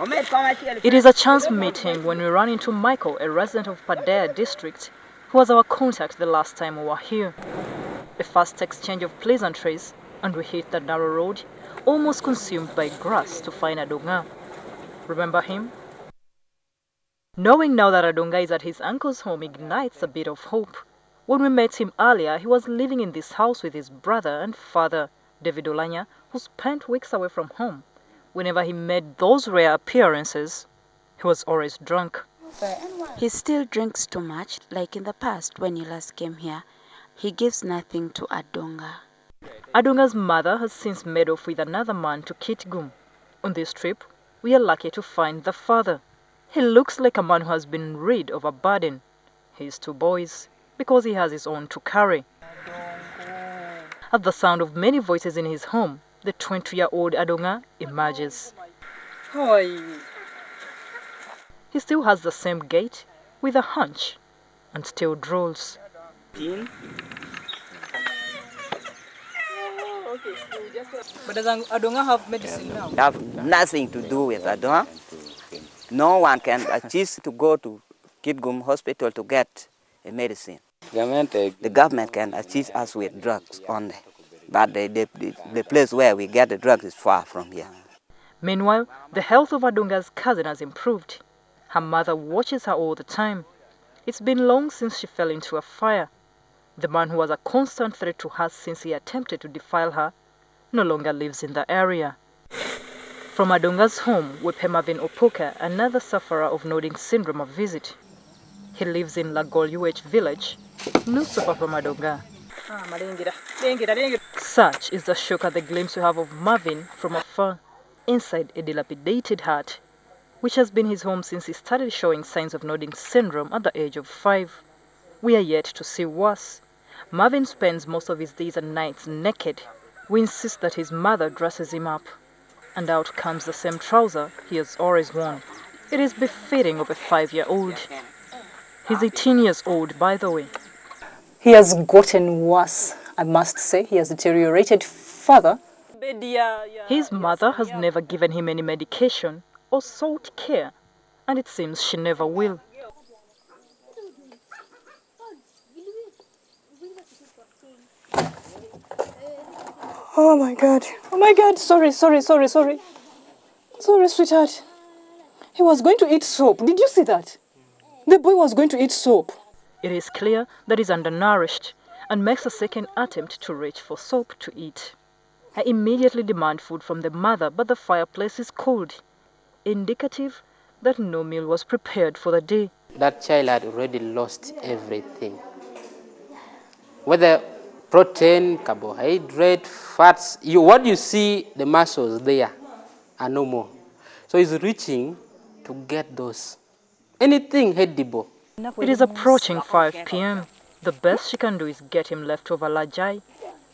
It is a chance meeting when we run into Michael, a resident of Padea district, who was our contact the last time we were here. A fast exchange of pleasantries, and we hit the narrow road, almost consumed by grass, to find Adonga. Remember him? Knowing now that Adonga is at his uncle's home ignites a bit of hope. When we met him earlier, he was living in this house with his brother and father, David Olanya, who spent weeks away from home. Whenever he made those rare appearances, he was always drunk. He still drinks too much, like in the past when you last came here. He gives nothing to Adonga. Adonga's mother has since made off with another man to Kitgum. On this trip, we are lucky to find the father. He looks like a man who has been rid of a burden. His two boys, because he has his own to carry. At the sound of many voices in his home, the 20-year-old Adonga emerges. How are you? He still has the same gait, with a hunch, and still drools. But does Adonga have medicine now? Have nothing to do with Adonga. No one can choose to go to Kitgum Hospital to get a medicine. The government can assist us with drugs only, but the place where we get the drugs is far from here. Meanwhile, the health of Adonga's cousin has improved. Her mother watches her all the time. It's been long since she fell into a fire. The man who was a constant threat to her since he attempted to defile her no longer lives in the area. From Adonga's home, we pay Marvin Opoka, another sufferer of nodding syndrome, a visit. He lives in Lagol UH village, not so far from Adonga. Such is the shock at the glimpse we have of Marvin from afar, inside a dilapidated hut, which has been his home since he started showing signs of nodding syndrome at the age of 5. We are yet to see worse. Marvin spends most of his days and nights naked. We insist that his mother dresses him up. And out comes the same trouser he has always worn. It is befitting of a 5-year-old. He's 18 years old, by the way. He has gotten worse, I must say. He has deteriorated further. His mother has never given him any medication or sought care, and it seems she never will. Oh my God. Oh my God. Sorry, sweetheart. He was going to eat soap. Did you see that? The boy was going to eat soap. It is clear that he's undernourished and makes a second attempt to reach for soap to eat. I immediately demand food from the mother, but the fireplace is cold, indicative that no meal was prepared for the day. That child had already lost everything. Whether protein, carbohydrate, fats, what you see, the muscles there are no more. So he's reaching to get those. Anything edible. It is approaching 5 p.m. The best she can do is get him leftover lajai,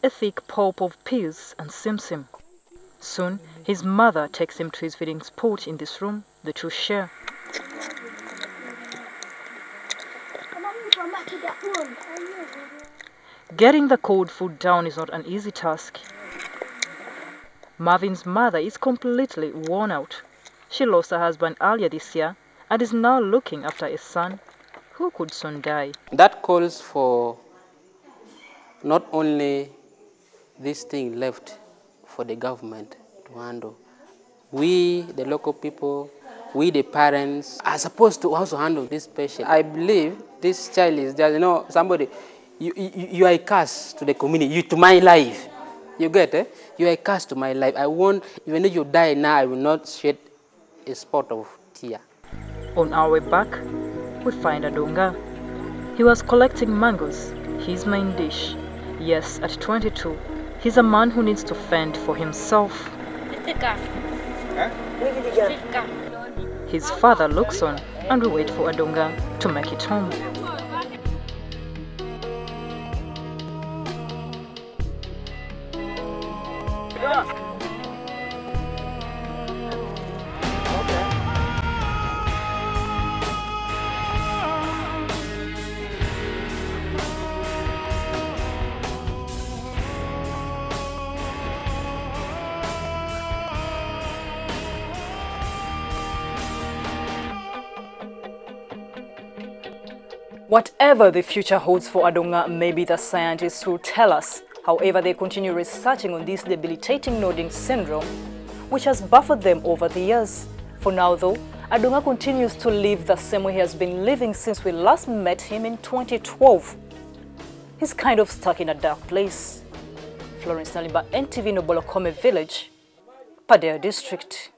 a thick pulp of peas and simsim. Soon, his mother takes him to his feeding spot in this room the two share. Getting the cold food down is not an easy task. Marvin's mother is completely worn out. She lost her husband earlier this year and is now looking after a son who could soon die. That calls for not only this thing left for the government to handle. We, the local people, we, the parents, are supposed to also handle this patient. I believe this child is just, somebody, you are a curse to the community, to my life. You get it? You are a curse to my life. I won't, even if you die now, I will not shed a spot of tear. On our way back, we find Adonga. He was collecting mangoes, his main dish. Yes, at 22, he's a man who needs to fend for himself. His father looks on, and we wait for Adonga to make it home. Whatever the future holds for Adonga, maybe the scientists will tell us. However, they continue researching on this debilitating nodding syndrome, which has baffled them over the years. For now, though, Adonga continues to live the same way he has been living since we last met him in 2012. He's kind of stuck in a dark place. Florence Naluyimba, NTV Nobolokome Village, Padea District.